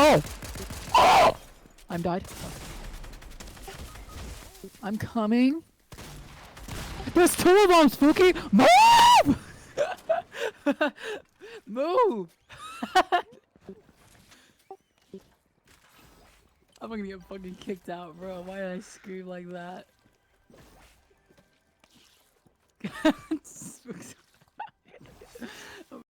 Oh! Oh! I'm died. I'm coming. There's two of them, Spooky! Move! Move! I'm gonna get fucking kicked out, bro. Why did I scream like that?